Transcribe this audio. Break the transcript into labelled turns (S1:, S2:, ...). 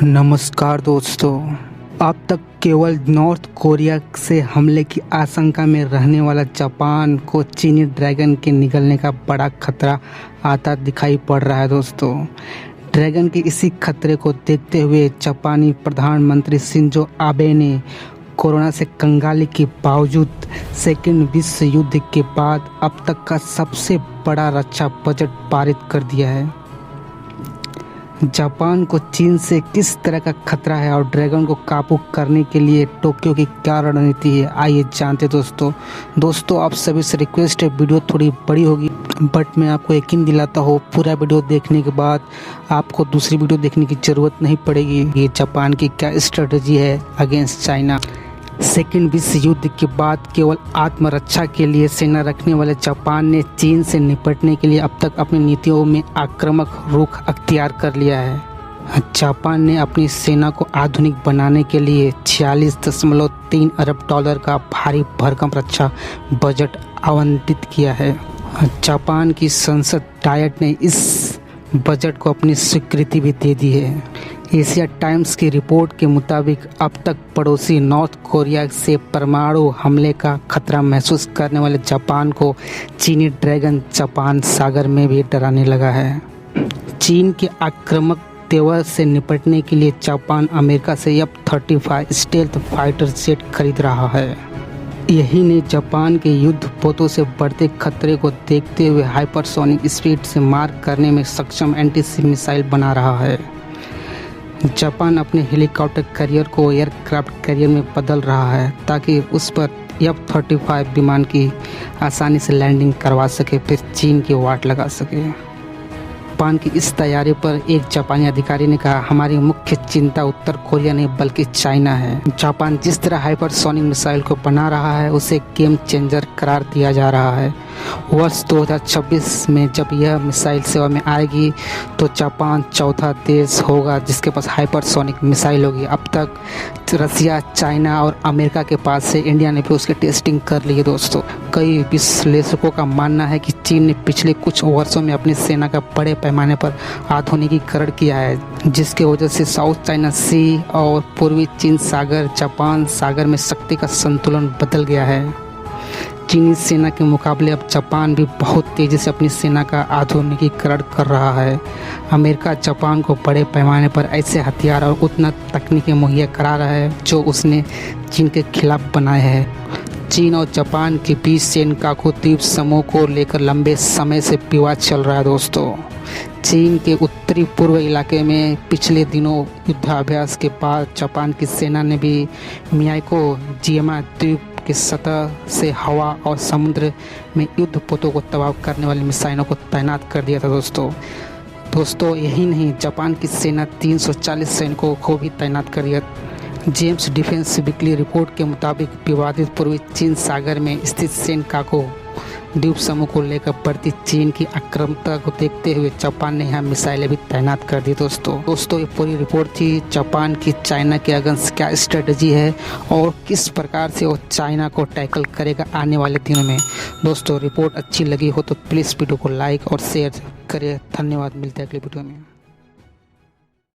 S1: नमस्कार दोस्तों। अब तक केवल नॉर्थ कोरिया से हमले की आशंका में रहने वाला जापान को चीनी ड्रैगन के निगलने का बड़ा खतरा आता दिखाई पड़ रहा है दोस्तों। ड्रैगन के इसी खतरे को देखते हुए जापानी प्रधानमंत्री शिंजो आबे ने कोरोना से कंगाली के बावजूद सेकेंड विश्व युद्ध के बाद अब तक का सबसे बड़ा रक्षा बजट पारित कर दिया है। जापान को चीन से किस तरह का खतरा है और ड्रैगन को काबू करने के लिए टोक्यो की क्या रणनीति है, आइए जानते दोस्तों आप सभी से रिक्वेस्ट है, वीडियो थोड़ी बड़ी होगी बट मैं आपको यकीन दिलाता हूँ पूरा वीडियो देखने के बाद आपको दूसरी वीडियो देखने की ज़रूरत नहीं पड़ेगी। ये जापान की क्या स्ट्रेटजी है अगेंस्ट चाइना। सेकेंड विश्व युद्ध के बाद केवल आत्मरक्षा के लिए सेना रखने वाले जापान ने चीन से निपटने के लिए अब तक अपनी नीतियों में आक्रामक रुख अख्तियार कर लिया है। जापान ने अपनी सेना को आधुनिक बनाने के लिए 46.3 अरब डॉलर का भारी भरकम रक्षा बजट आवंटित किया है। जापान की संसद डायट ने इस बजट को अपनी स्वीकृति भी दे दी है। एशिया टाइम्स की रिपोर्ट के मुताबिक अब तक पड़ोसी नॉर्थ कोरिया से परमाणु हमले का खतरा महसूस करने वाले जापान को चीनी ड्रैगन जापान सागर में भी डराने लगा है। चीन के आक्रामक तेवर से निपटने के लिए जापान अमेरिका से F-35 स्टेल्थ फाइटर जेट खरीद रहा है। यही ने जापान के युद्धपोतों से बढ़ते खतरे को देखते हुए हाइपरसोनिक स्पीड से मार करने में सक्षम एंटी मिसाइल बना रहा है। जापान अपने हेलीकॉप्टर कैरियर को एयरक्राफ्ट कैरियर में बदल रहा है ताकि उस पर F-35 विमान की आसानी से लैंडिंग करवा सके, फिर चीन की वाट लगा सके। जापान की इस तैयारी पर एक जापानी अधिकारी ने कहा, हमारी मुख्य चिंता उत्तर कोरिया नहीं बल्कि चाइना है। जापान जिस तरह हाइपरसोनिक मिसाइल को बना रहा है उसे गेम चेंजर करार दिया जा रहा है। वर्ष 2026 में जब यह मिसाइल सेवा में आएगी तो जापान चौथा देश होगा जिसके पास हाइपरसोनिक मिसाइल होगी। अब तक रसिया, चाइना और अमेरिका के पास से इंडिया ने भी उसकी टेस्टिंग कर ली है दोस्तों। कई विश्लेषकों का मानना है कि चीन ने पिछले कुछ वर्षों में अपनी सेना का बड़े पैमाने पर आधुनिकीकरण किया है, जिसके वजह से साउथ चाइना सी और पूर्वी चीन सागर, जापान सागर में शक्ति का संतुलन बदल गया है। चीनी सेना के मुकाबले अब जापान भी बहुत तेज़ी से अपनी सेना का आधुनिकीकरण कर रहा है। अमेरिका जापान को बड़े पैमाने पर ऐसे हथियार और उन्नत तकनीकें मुहैया करा रहा है जो उसने चीन के खिलाफ बनाए हैं। चीन और जापान के बीच सेनकाकू द्वीप समूह को लेकर लंबे समय से विवाद चल रहा है दोस्तों। चीन के उत्तरी पूर्व इलाके में पिछले दिनों युद्धाभ्यास के बाद जापान की सेना ने भी मियाको जियामा द्वीप की सतह से हवा और समुद्र में युद्धपोतों को तबाह करने वाली मिसाइलों को तैनात कर दिया था दोस्तों यही नहीं, जापान की सेना 340 सैनिकों को भी तैनात कर दिया। जेम्स डिफेंस वीकली रिपोर्ट के मुताबिक विवादित पूर्वी चीन सागर में स्थित सेनकाकू द्वीप समूह को लेकर बढ़ती चीन की आक्रामकता को देखते हुए जापान ने यहाँ मिसाइलें भी तैनात कर दी दोस्तों ये पूरी रिपोर्ट थी। जापान की चाइना के अगेंस्ट क्या स्ट्रेटजी है और किस प्रकार से वो चाइना को टैकल करेगा आने वाले दिनों में। दोस्तों रिपोर्ट अच्छी लगी हो तो प्लीज़ वीडियो को लाइक और शेयर करें। धन्यवाद, मिलते हैं अगले वीडियो में।